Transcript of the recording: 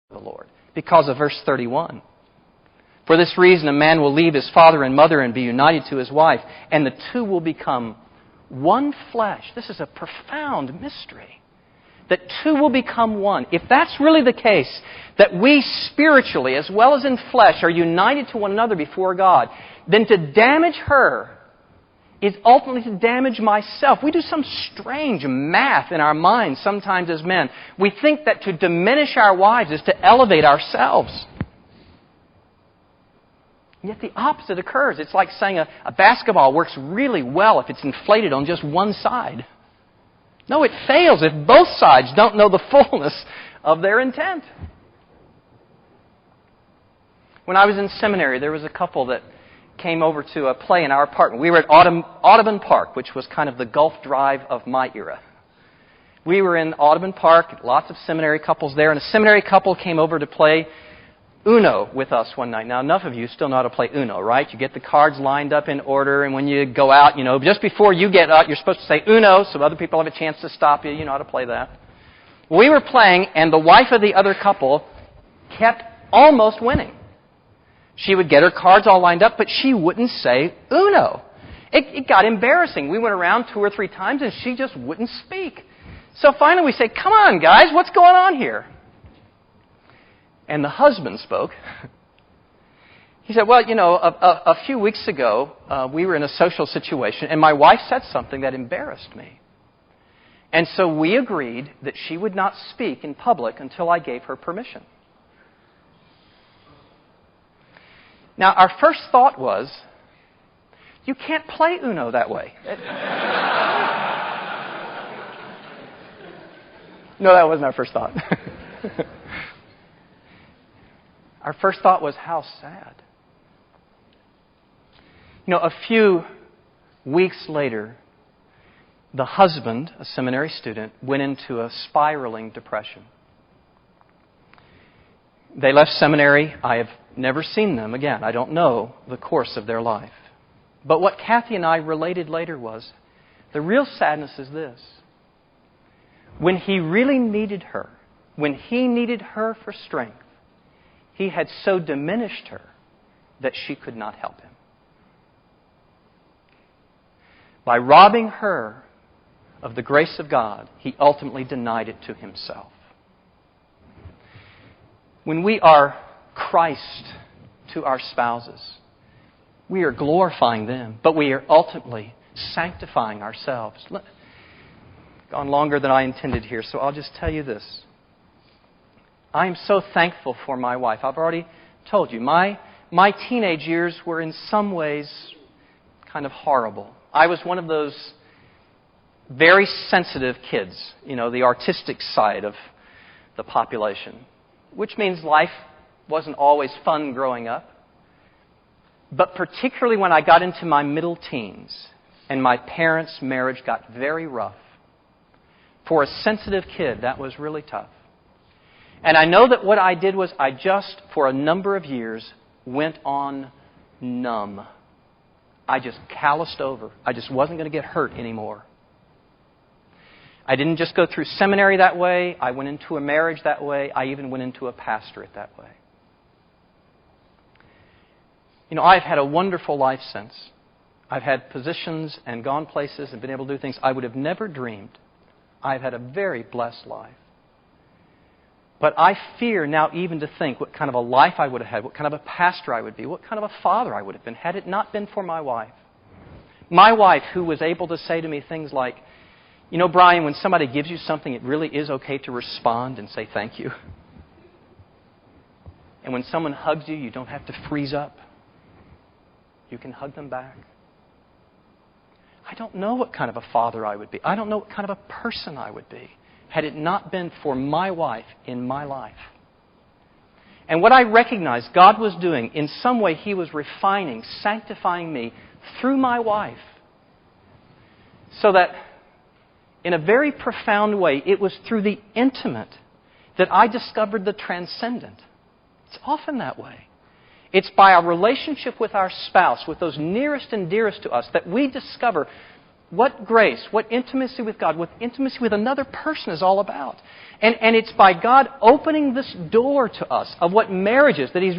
the Lord because of verse 31. For this reason, a man will leave his father and mother and be united to his wife, and the two will become one flesh. This is a profound mystery. That two will become one. If that's really the case, that we spiritually as well as in flesh are united to one another before God, then to damage her is ultimately to damage myself. We do some strange math in our minds sometimes as men. We think that to diminish our wives is to elevate ourselves. Yet the opposite occurs. It's like saying a basketball works really well if it's inflated on just one side. No, it fails if both sides don't know the fullness of their intent. When I was in seminary, there was a couple that came over to play in our apartment. We were at Audubon Park, which was kind of the Gulf Drive of my era. We were in Audubon Park, lots of seminary couples there, and a seminary couple came over to play Uno with us one night. Now, enough of you still know how to play Uno, right? You get the cards lined up in order, and when you go out, just before you get out, you're supposed to say Uno, so other people have a chance to stop you. You know how to play that. We were playing, and the wife of the other couple kept almost winning. She would get her cards all lined up, but she wouldn't say Uno. It got embarrassing. We went around 2 or 3 times, and she just wouldn't speak. So finally we said, come on, guys, what's going on here? And the husband spoke. He said, well, a few weeks ago, we were in a social situation, and my wife said something that embarrassed me. And so we agreed that she would not speak in public until I gave her permission. Now, our first thought was, you can't play Uno that way. No, that wasn't our first thought. Our first thought was, how sad. A few weeks later, the husband, a seminary student, went into a spiraling depression. They left seminary. I have never seen them again. I don't know the course of their life. But what Kathy and I related later was, the real sadness is this. When he really needed her, when he needed her for strength, he had so diminished her that she could not help him. By robbing her of the grace of God, he ultimately denied it to himself. When we are Christ to our spouses, we are glorifying them, but we are ultimately sanctifying ourselves. Gone longer than I intended here, so I'll just tell you this. I am so thankful for my wife. I've already told you, my teenage years were in some ways kind of horrible. I was one of those very sensitive kids, the artistic side of the population, which means life wasn't always fun growing up. But particularly when I got into my middle teens and my parents' marriage got very rough, for a sensitive kid, that was really tough. And I know that what I did was I just, for a number of years, went on numb. I just calloused over. I just wasn't going to get hurt anymore. I didn't just go through seminary that way. I went into a marriage that way. I even went into a pastorate that way. I've had a wonderful life since. I've had positions and gone places and been able to do things I would have never dreamed. I've had a very blessed life. But I fear now even to think what kind of a life I would have had, what kind of a pastor I would be, what kind of a father I would have been had it not been for my wife. My wife, who was able to say to me things like, Bryan, when somebody gives you something, it really is okay to respond and say thank you. And when someone hugs you, you don't have to freeze up. You can hug them back. I don't know what kind of a father I would be. I don't know what kind of a person I would be had it not been for my wife in my life. And what I recognized God was doing, in some way He was refining, sanctifying me through my wife. So that in a very profound way, it was through the intimate that I discovered the transcendent. It's often that way. It's by our relationship with our spouse, with those nearest and dearest to us, that we discover what grace, what intimacy with God, what intimacy with another person is all about. And it's by God opening this door to us of what marriage is that He's